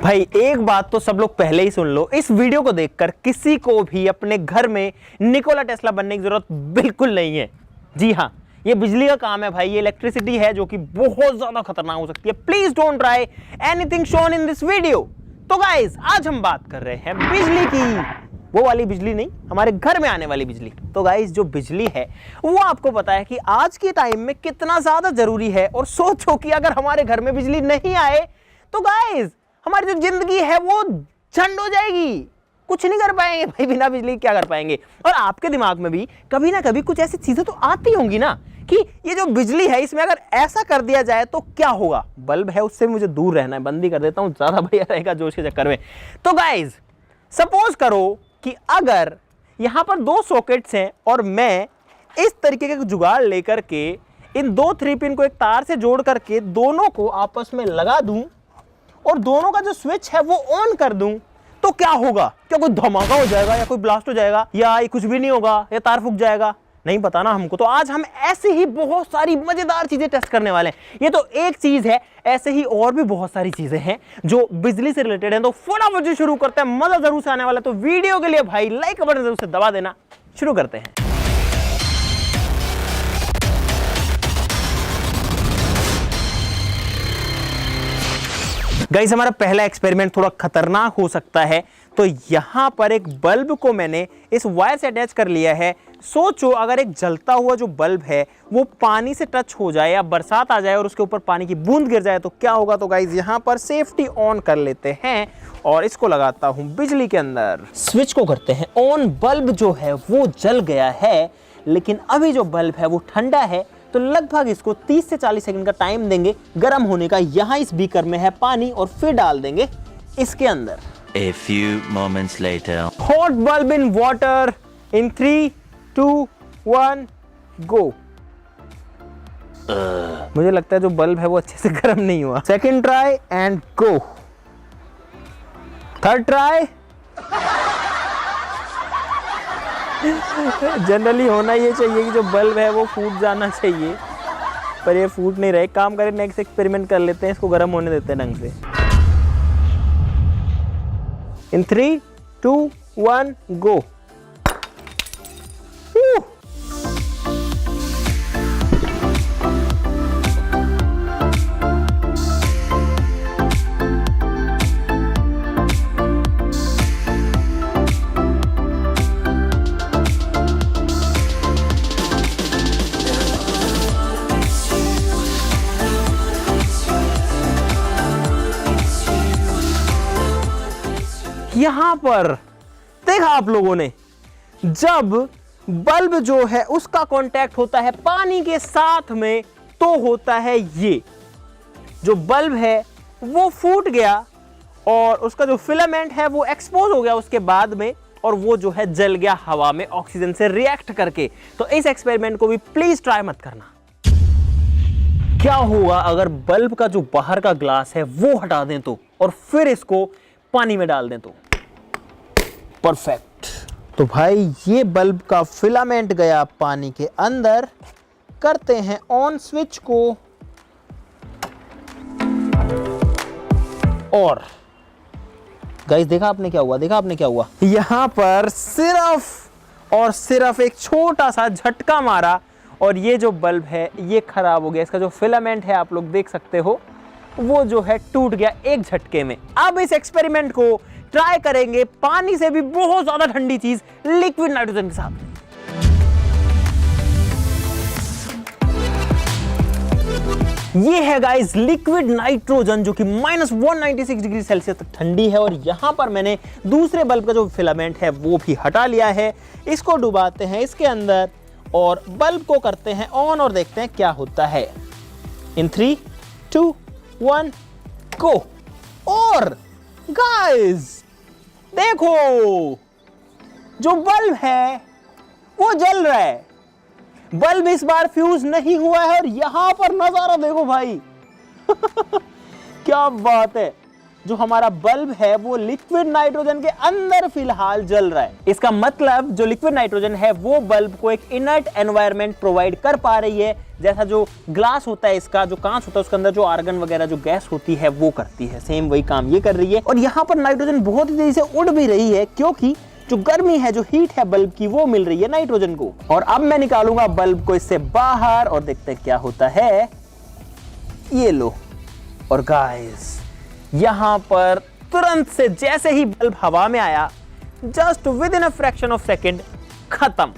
भाई एक बात तो सब लोग पहले ही सुन लो, इस वीडियो को देखकर किसी को भी अपने घर में निकोला टेस्ला बनने की जरूरत बिल्कुल नहीं है। जी हाँ, ये बिजली का काम है भाई, ये इलेक्ट्रिसिटी है जो कि बहुत ज्यादा खतरनाक हो सकती है। Please don't try anything shown in this video. तो गाइस आज हम बात कर रहे हैं बिजली की, वो वाली बिजली नहीं, हमारे घर में आने वाली बिजली। तो गाइस जो बिजली है वो आपको पता है कि आज के टाइम में कितना ज्यादा जरूरी है। और सोचो कि अगर हमारे घर में बिजली नहीं आए तो गाइस हमारी जो जिंदगी है वो झंड हो जाएगी, कुछ नहीं कर पाएंगे भाई, बिना बिजली क्या कर पाएंगे। और आपके दिमाग में भी कभी ना कभी कुछ ऐसी चीजें तो आती होंगी ना कि ये जो बिजली है इसमें अगर ऐसा कर दिया जाए तो क्या होगा। बल्ब है उससे मुझे दूर रहना है, बंद ही कर देता हूं, ज्यादा बढ़िया रहेगा जोश के चक्कर में। तो गाइस सपोज करो कि अगर यहां पर दो सॉकेट्स हैं और मैं इस तरीके का जुगाड़ लेकर के इन दो 3 पिन को एक तार से जोड़ करके दोनों को आपस में लगा दूं और दोनों का जो स्विच है वो ऑन कर दूं तो क्या होगा? क्या कोई धमाका हो जाएगा या कोई ब्लास्ट हो जाएगा या ये कुछ भी नहीं होगा या तार फूक जाएगा? नहीं पता ना हमको। तो आज हम ऐसे ही बहुत सारी मजेदार चीजें टेस्ट करने वाले हैं। ये तो एक चीज है, ऐसे ही और भी बहुत सारी चीजें हैं जो बिजली से रिलेटेड हैं। तो फटाफट से शुरू करते हैं, मजा जरूर से आने वाला है। तो वीडियो के लिए भाई लाइक बटन जरूर से दबा देना। शुरू करते हैं। गाइस हमारा पहला एक्सपेरिमेंट थोड़ा खतरनाक हो सकता है। तो यहां पर एक बल्ब को मैंने इस वायर से अटैच कर लिया है। सोचो अगर एक जलता हुआ जो बल्ब है वो पानी से टच हो जाए या बरसात आ जाए और उसके ऊपर पानी की बूंद गिर जाए तो क्या होगा? तो गाइस यहां पर सेफ्टी ऑन कर लेते हैं और इसको लगाता हूं बिजली के अंदर। स्विच को करते हैं ऑन। बल्ब जो है वो जल गया है, लेकिन अभी जो बल्ब है वो ठंडा है। तो लगभग इसको 30 से 40 सेकंड का टाइम देंगे गर्म होने का। यहाँ इस बीकर में है पानी और फिर डाल देंगे इसके अंदर। A few moments later. Hot bulb in water in 3, 2, 1, go. मुझे लगता है जो बल्ब है वो अच्छे से गर्म नहीं हुआ। Second try and go. Third try. Generally होना ये चाहिए कि जो बल्ब है वो फूट जाना चाहिए, पर ये फूट नहीं रहे। काम करें, नेक्स्ट एक्सपेरिमेंट कर लेते हैं, इसको गर्म होने देते हैं ढंग से। इन 3, 2, 1, गो। यहां पर देखा आप लोगों ने, जब बल्ब जो है उसका कांटेक्ट होता है पानी के साथ में तो होता है ये, जो बल्ब है वो फूट गया और उसका जो फिलामेंट है वो एक्सपोज हो गया उसके बाद में, और वो जो है जल गया हवा में ऑक्सीजन से रिएक्ट करके। तो इस एक्सपेरिमेंट को भी प्लीज ट्राई मत करना। क्या होगा अगर बल्ब का जो बाहर का ग्लास है वो हटा दें तो, और फिर इसको पानी में डाल दें तो? परफेक्ट। तो भाई ये बल्ब का फिलामेंट गया पानी के अंदर। करते हैं ऑन स्विच को और गाइस देखा आपने क्या हुआ? देखा आपने क्या हुआ? यहां पर सिर्फ और सिर्फ एक छोटा सा झटका मारा और ये जो बल्ब है ये खराब हो गया। इसका जो फिलामेंट है आप लोग देख सकते हो वो जो है टूट गया एक झटके में। अब इस एक्सपेरिमेंट को ट्राई करेंगे पानी से भी बहुत ज्यादा ठंडी चीज, लिक्विड नाइट्रोजन के साथ। ये है गाइस लिक्विड नाइट्रोजन जो कि -196 डिग्री सेल्सियस तक ठंडी है। और यहां पर मैंने दूसरे बल्ब का जो फिलामेंट है वो भी हटा लिया है। इसको डुबाते हैं इसके अंदर और बल्ब को करते हैं ऑन और देखते हैं क्या होता है। इन 3, 2, 1, गो। और गाइस देखो जो बल्ब है वो जल रहा है। बल्ब इस बार फ्यूज नहीं हुआ है और यहां पर नजारा देखो भाई। क्या बात है, जो हमारा बल्ब है वो लिक्विड नाइट्रोजन के अंदर फिलहाल जल रहा है। इसका मतलब जो लिक्विड नाइट्रोजन है वो बल्ब को एक इनर्ट एनवायरनमेंट प्रोवाइड कर पा रही है, जैसा जो ग्लास होता है, इसका जो कांच होता है उसके अंदर जो आर्गन वगैरह जो गैस होती है वो करती है, सेम वही काम ये कर रही है। और यहाँ पर नाइट्रोजन बहुत ही तेजी से उड़ भी रही है, क्योंकि जो गर्मी है, जो हीट है बल्ब की, वो मिल रही है नाइट्रोजन को। और अब मैं निकालूंगा बल्ब को इससे बाहर और देखते हैं क्या होता है। ये लो, और गाइस यहां पर तुरंत से जैसे ही बल्ब हवा में आया, just with in a fraction of second खत्म।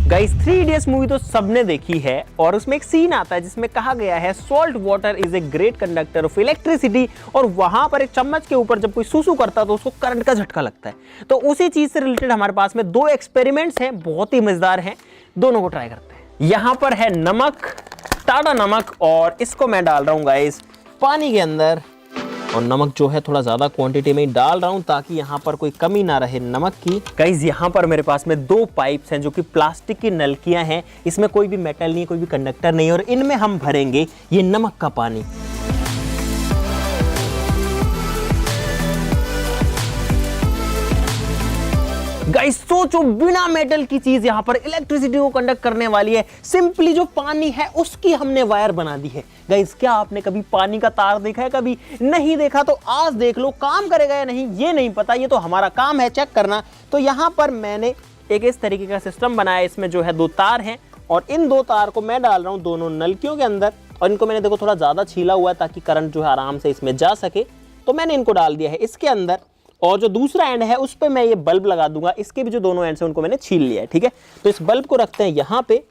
गाइस 3 इडियट्स मूवी तो सबने देखी है और उसमें एक सीन आता है जिसमें कहा गया है salt water is a great conductor of electricity, और वहां पर एक चम्मच के ऊपर जब कोई सूसू करता है तो उसको करंट का झटका लगता है। तो उसी चीज से रिलेटेड हमारे पास में 2 एक्सपेरिमेंट्स हैं, बहुत ही मजेदार हैं, दोनों को ट्राई करते हैं। यहां पर है नमक, टाटा नमक, और इसको मैं डाल रहा हूं गाइस पानी के अंदर, और नमक जो है थोड़ा ज्यादा क्वांटिटी में ही डाल रहा हूं ताकि यहां पर कोई कमी ना रहे नमक की। गाइस यहां पर मेरे पास में 2 पाइप्स हैं जो कि प्लास्टिक की नलकियां हैं, इसमें कोई भी मेटल नहीं है, कोई भी कंडक्टर नहीं है, और इनमें हम भरेंगे ये नमक का पानी। गाइस सोचो, बिना मेटल की चीज यहां पर इलेक्ट्रिसिटी को कंडक्ट करने वाली है। सिंपली जो पानी है उसकी हमने वायर बना दी है। गाइस क्या आपने कभी पानी का तार देखा है? कभी नहीं देखा तो आज देख लो, काम करेगा या नहीं ये नहीं पता, ये तो हमारा काम है चेक करना। तो यहां पर मैंने एक इस तरीके का सिस्टम बनाया, इसमें जो है 2 तार हैं, और इन 2 तार को मैं डाल रहा हूं दोनों नलकियों के अंदर, और इनको मैंने देखो थोड़ा ज्यादा छीला हुआ है ताकि करंट जो है आराम से इसमें जा सके। तो मैंने इनको डाल दिया है इसके अंदर, और जो दूसरा एंड है उस पे मैं ये बल्ब लगा दूंगा। इसके भी जो दोनों एंड्स हैं उनको मैंने छील लिया है, ठीक है। तो इस बल्ब को रखते हैं यहाँ पे,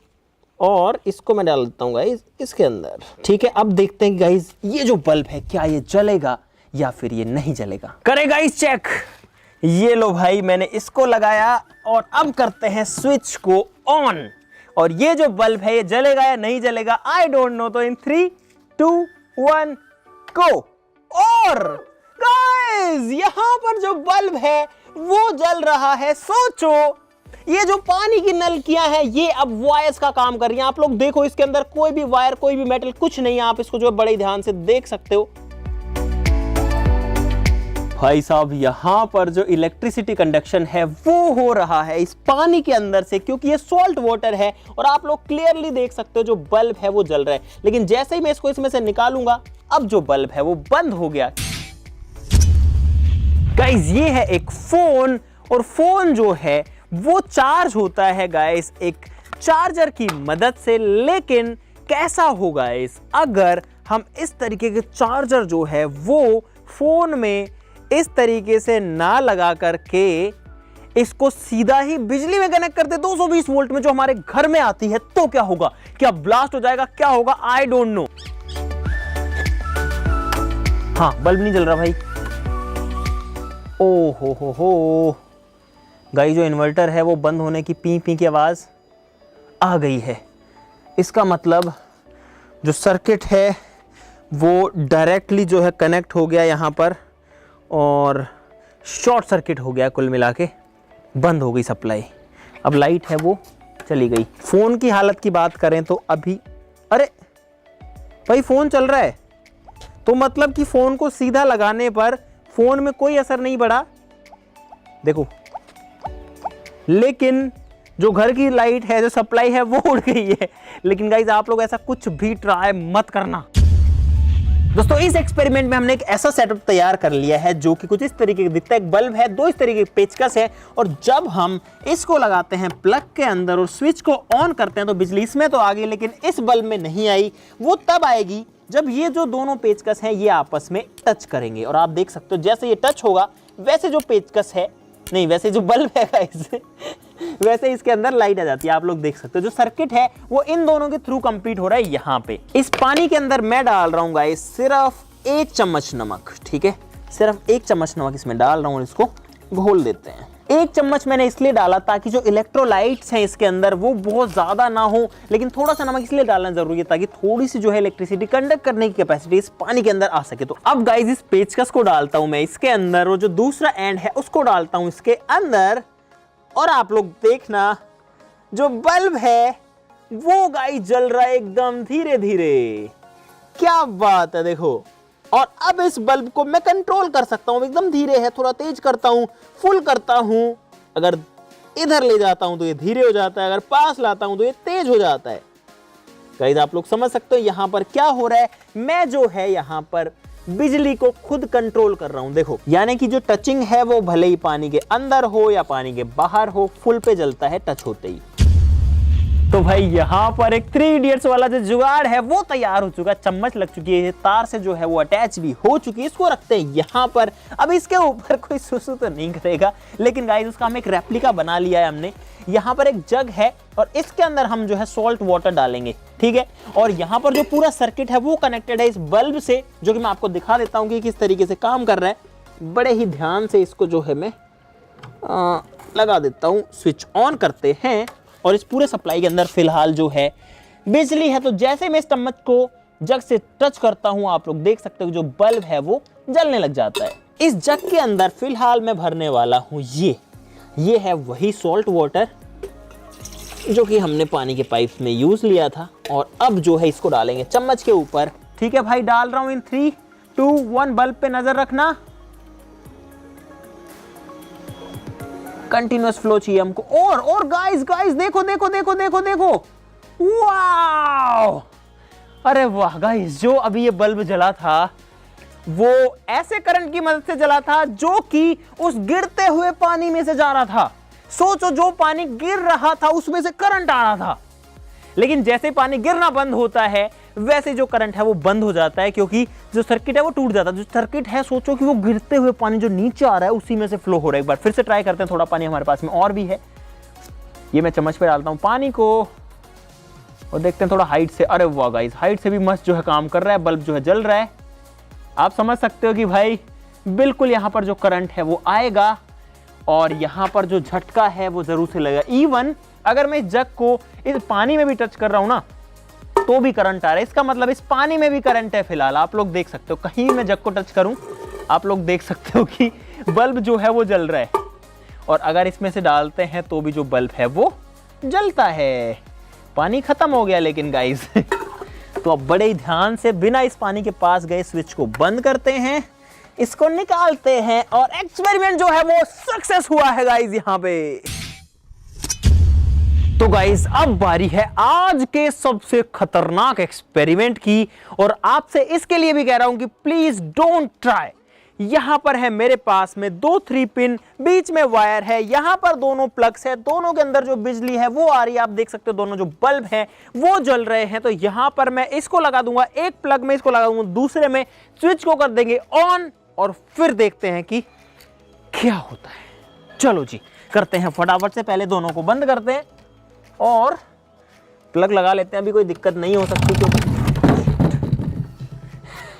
और इसको मैं डाल देता हूँ गाइस इसके अंदर, ठीक है। अब देखते हैं गाइस ये जो बल्ब है क्या ये जलेगा या फिर ये नहीं जलेगा। करे गाइस चेक, ये लो भाई मैंने इसको लगाया, और अब करते हैं स्विच को ऑन, और ये जो बल्ब है ये जलेगा या नहीं जलेगा आई डोंट नो। तो इन 3, 2, 1 गो। और गाइस यहां पर जो बल्ब है वो जल रहा है। सोचो, ये जो पानी की नलकियां हैं ये अब वायर्स का काम कर रही हैं। आप लोग देखो इसके अंदर कोई भी वायर, कोई भी मेटल कुछ नहीं है, आप इसको जो बड़े ध्यान से देख सकते हो। भाई साहब यहां पर जो इलेक्ट्रिसिटी कंडक्शन है वो हो रहा है इस पानी के अंदर से, क्योंकि ये सॉल्ट वाटर है, और आप लोग क्लियरली देख सकते हो जो बल्ब है वो जल रहा है। लेकिन जैसे ही मैं इसको इसमें से निकालूंगा, अब जो बल्ब है वो बंद हो गया। गाइस ये है एक फोन, और फोन जो है वो चार्ज होता है गाइस एक चार्जर की मदद से। लेकिन कैसा होगा गाइस अगर हम इस तरीके के चार्जर जो है वो फोन में इस तरीके से ना लगा करके इसको सीधा ही बिजली में कनेक्ट करते 220 वोल्ट में जो हमारे घर में आती है, तो क्या होगा? क्या ब्लास्ट हो जाएगा? क्या होगा? I don't know. हाँ बल्ब नहीं जल रहा भाई। ओ हो गाइस जो इन्वर्टर है वो बंद होने की पी पी की आवाज़ आ गई है। इसका मतलब जो सर्किट है वो डायरेक्टली जो है कनेक्ट हो गया यहाँ पर, और शॉर्ट सर्किट हो गया, कुल मिला के बंद हो गई सप्लाई। अब लाइट है वो चली गई। फ़ोन की हालत की बात करें तो अभी, अरे भाई फ़ोन चल रहा है, तो मतलब कि फ़ोन को सीधा लगाने पर फ़ोन में कोई असर नहीं पड़ा, देखो। लेकिन जो घर की लाइट है, जो सप्लाई है वो उड़ गई है। लेकिन गाइस आप लोग ऐसा कुछ भी ट्राई मत करना। दोस्तों इस एक्सपेरिमेंट में हमने एक ऐसा सेटअप तैयार कर लिया है जो कि कुछ इस तरीके का दिखता है। एक बल्ब है, 2 इस तरीके के पेचकस है, और जब हम इसको लगाते हैं प्लग के अंदर और स्विच को ऑन करते हैं तो बिजली इसमें तो आ गई, लेकिन इस बल्ब में नहीं आई। वो तब आएगी जब ये जो दोनों पेचकस हैं ये आपस में टच करेंगे। और आप देख सकते हो जैसे ये टच होगा वैसे जो पेचकस है, नहीं वैसे जो बल्ब है गाइस वैसे इसके अंदर लाइट आ जाती है। आप लोग देख सकते हो जो सर्किट है वो इन दोनों के थ्रू कंप्लीट हो रहा है। यहाँ पे इस पानी के अंदर मैं डाल रहा हूँ गाइस सिर्फ 1 चम्मच नमक, ठीक है। सिर्फ 1 चम्मच नमक इसमें डाल रहा हूँ, इसको घोल देते हैं। 1 चम्मच मैंने इसलिए डाला ताकि जो इलेक्ट्रोलाइट्स हैं इसके अंदर वो बहुत ज़्यादा ना हो, लेकिन थोड़ा सा नमक इसलिए डालना जरूरी है ताकि थोड़ी सी जो है इलेक्ट्रिसिटी कंडक्ट करने की कैपेसिटी इस पानी के अंदर आ सके। तो अब गाइस इस पेचकस को डालता हूँ मैं इसके अंदर, और जो दूसरा एंड है उसको डालता हूँ इसके अंदर, और आप लोग देखना जो बल्ब है वो गाइस जल रहा है एकदम धीरे धीरे। क्या बात है, देखो और अब इस बल्ब को मैं कंट्रोल कर सकता हूं। एकदम धीरे है, थोड़ा तेज करता हूं, फुल करता हूं। अगर इधर ले जाता हूं तो ये धीरे हो जाता है, अगर पास लाता हूं तो ये तेज हो जाता है। गाइस आप लोग समझ सकते हो यहां पर क्या हो रहा है। मैं जो है यहां पर बिजली को खुद कंट्रोल कर रहा हूं। देखो, यानी कि जो टचिंग है वो भले ही पानी के अंदर हो या पानी के बाहर हो, फुल पे जलता है टच होते ही। तो भाई यहाँ पर एक 3 इडियट्स वाला जो जुगाड़ है वो तैयार हो चुका है। चम्मच लग चुकी है, तार से जो है वो अटैच भी हो चुकी है। इसको रखते हैं यहाँ पर। अब इसके ऊपर कोई सुसु तो नहीं करेगा, लेकिन गाइस उसका हम एक रेप्लिका बना लिया है हमने। यहाँ पर एक जग है और इसके अंदर हम जो है सॉल्ट वाटर डालेंगे, ठीक है। और यहाँ पर जो पूरा सर्किट है वो कनेक्टेड है इस बल्ब से, जो कि मैं आपको दिखा देता हूँ कि किस तरीके से काम कर रहा है। बड़े ही ध्यान से इसको जो है मैं लगा देता हूँ। स्विच ऑन करते हैं और इस पूरे सप्लाई के अंदर फिलहाल जो है बिजली है। तो जैसे मैं इस चम्मच को जग से टच करता हूं, आप लोग देख सकते हो जो बल्ब है वो जलने लग जाता है। इस जग के अंदर फिलहाल मैं भरने वाला हूं ये है वही सॉल्ट वाटर जो कि हमने पानी के पाइप में यूज लिया था। और अब जो है इसको डालेंगे चम्मच के ऊपर। ठीक है भाई, डाल रहा हूं इन 3, 2, 1। बल्ब पे नजर रखना, कंटिन्यूअस फ्लो चाहिए हमको। और गाइस देखो देखो देखो देखो देखो, वाओ! अरे वाह गाइस, जो अभी ये बल्ब जला था वो ऐसे करंट की मदद से जला था जो कि उस गिरते हुए पानी में से जा रहा था। सोचो, जो पानी गिर रहा था उसमें से करंट आ रहा था, लेकिन जैसे पानी गिरना बंद होता है वैसे जो करंट है वो बंद हो जाता है, क्योंकि जो सर्किट है वो टूट जाता है। जो सर्किट है, सोचो कि वो गिरते हुए पानी जो नीचे आ रहा है उसी में से फ्लो हो रहा है। एक बार फिर से ट्राई करते हैं। थोड़ा पानी हमारे पास में और भी है, ये मैं चम्मच पे डालता हूँ पानी को और देखते हैं थोड़ा हाइट से। अरे वाह गाइस, हाइट से भी मस्त जो है काम कर रहा है, बल्ब जो है जल रहा है। आप समझ सकते हो कि भाई बिल्कुल यहाँ पर जो करंट है वो आएगा और यहाँ पर जो झटका है वो जरूर से लगेगा। इवन अगर मैं इस जग को इस पानी में भी टच कर रहा हूँ ना तो भी करंट आ रहा है। इसका मतलब इस पानी में भी करंट है। फिलहाल आप लोग देख सकते हो, कहीं भी मैं जग को टच करूं आप लोग देख सकते हो कि बल्ब जो है वो जल रहा है। और अगर इसमें से डालते हैं तो भी जो बल्ब है वो जलता है। पानी खत्म हो गया लेकिन गाइस तो अब बड़े ही ध्यान से बिना इस पानी के पास गए स्विच को बंद करते हैं, इसको निकालते हैं और एक्सपेरिमेंट जो है वो सक्सेस हुआ है गाइस यहाँ पे। तो गाइस अब बारी है आज के सबसे खतरनाक एक्सपेरिमेंट की, और आपसे इसके लिए भी कह रहा हूं कि प्लीज डोंट ट्राई। यहां पर है मेरे पास में 2 3 पिन, बीच में वायर है, यहां पर दोनों प्लग्स है, दोनों के अंदर जो बिजली है वो आ रही है। आप देख सकते हो दोनों जो बल्ब हैं वो जल रहे हैं। तो यहां पर मैं इसको लगा दूंगा, एक प्लग में इसको लगा दूंगा, दूसरे में स्विच को कर देंगे ऑन और फिर देखते हैं कि क्या होता है। चलो जी करते हैं फटाफट से। पहले दोनों को बंद करते हैं और प्लग लगा लेते हैं। अभी कोई दिक्कत नहीं हो सकती क्योंकि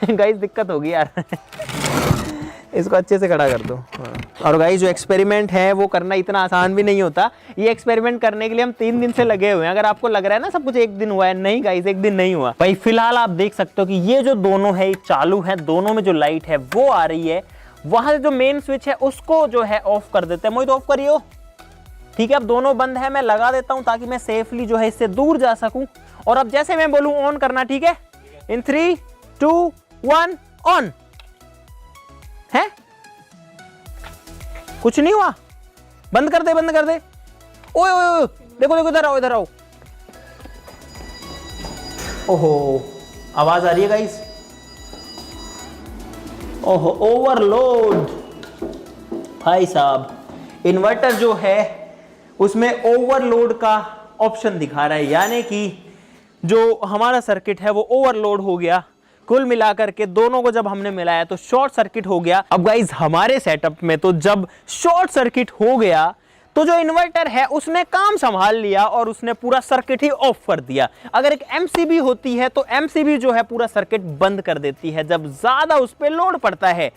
गाइस दिक्कत होगी यार इसको अच्छे से खड़ा कर दो। और गाइस जो एक्सपेरिमेंट है वो करना इतना आसान भी नहीं होता। ये एक्सपेरिमेंट करने के लिए हम 3 दिन से लगे हुए हैं। अगर आपको लग रहा है ना सब कुछ एक दिन हुआ है, नहीं गाइस एक दिन नहीं हुआ भाई। फिलहाल आप देख सकते हो कि ये जो दोनों है चालू है, दोनों में जो लाइट है वो आ रही है। वहां से जो मेन स्विच है उसको जो है ऑफ कर देते हैं। मोहित ऑफ करियो। ठीक है, अब दोनों बंद है, मैं लगा देता हूं ताकि मैं सेफली जो है इससे दूर जा सकूं। और अब जैसे मैं बोलूं ऑन करना, ठीक है, इन 3 2 1 ऑन है। कुछ नहीं हुआ, बंद कर दे बंद कर दे। ओए ओए देखो देखो, इधर आओ इधर आओ। ओहो आवाज आ रही है गाइस। ओहो ओवरलोड भाई साहब, इन्वर्टर जो है उसमें ओवरलोड का ऑप्शन दिखा रहा है, यानी कि जो हमारा सर्किट है वो ओवरलोड हो गया। कुल मिलाकर के दोनों को जब हमने मिलाया तो शॉर्ट सर्किट हो गया। अब गाइस हमारे सेटअप में तो जब शॉर्ट सर्किट हो गया तो जो इन्वर्टर है उसने काम संभाल लिया और उसने पूरा सर्किट ही ऑफ कर दिया। अगर एक एमसीबी होती है तो एमसीबी जो है पूरा सर्किट बंद कर देती है जब ज्यादा उस पर लोड पड़ता है।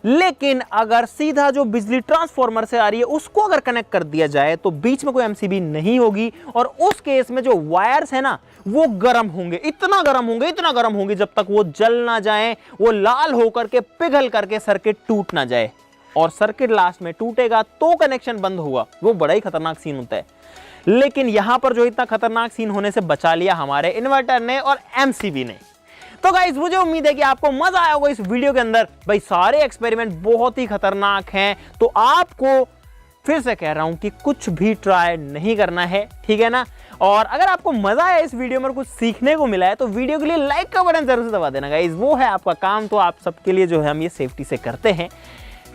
लेकिन अगर सीधा जो बिजली ट्रांसफार्मर से आ रही है उसको अगर कनेक्ट कर दिया जाए तो बीच में कोई एमसीबी नहीं होगी और उस केस में जो वायर्स है ना वो गर्म होंगे, इतना गर्म होंगे जब तक वो जल ना जाए, वो लाल होकर के पिघल करके सर्किट टूट ना जाए। और सर्किट लास्ट में टूटेगा तो कनेक्शन बंद होगा। वो बड़ा ही खतरनाक सीन होता है। लेकिन यहां पर जो इतना खतरनाक सीन होने से बचा लिया हमारे इन्वर्टर ने और एमसीबी ने। तो गाइस मुझे उम्मीद है कि आपको मजा आया होगा इस वीडियो के अंदर। भाई सारे एक्सपेरिमेंट बहुत ही खतरनाक हैं, तो आपको फिर से कह रहा हूं कि कुछ भी ट्राई नहीं करना है, ठीक है ना। और अगर आपको मजा आया इस वीडियो में, कुछ सीखने को मिला है, तो वीडियो के लिए लाइक का बटन जरूर से दबा देना गाइस, वो है आपका काम। तो आप सबके लिए जो है हम ये सेफ्टी से करते हैं।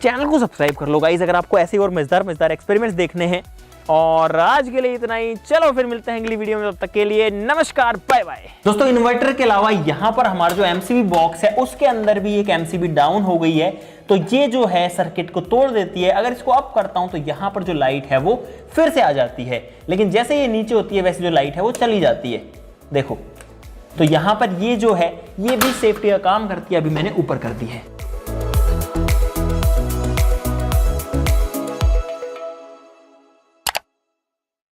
चैनल को सब्सक्राइब कर लो गाइस अगर आपको ऐसे और मजेदार एक्सपेरिमेंट्स देखने हैं। और आज के लिए इतना ही, चलो फिर मिलते हैं अगली वीडियो में, तब तक के लिए नमस्कार, बाय बाय। दोस्तों इन्वर्टर के अलावा यहाँ पर हमारा जो एमसीबी बॉक्स है उसके अंदर भी एक एमसीबी डाउन हो गई है, तो ये जो है सर्किट को तोड़ देती है। अगर इसको अप करता हूं तो यहाँ पर जो लाइट है वो फिर से आ जाती है, लेकिन जैसे ये नीचे होती है वैसे जो लाइट है वो चली जाती है, देखो। तो यहाँ पर ये जो है ये भी सेफ्टी का काम करती है, अभी मैंने ऊपर कर दी है।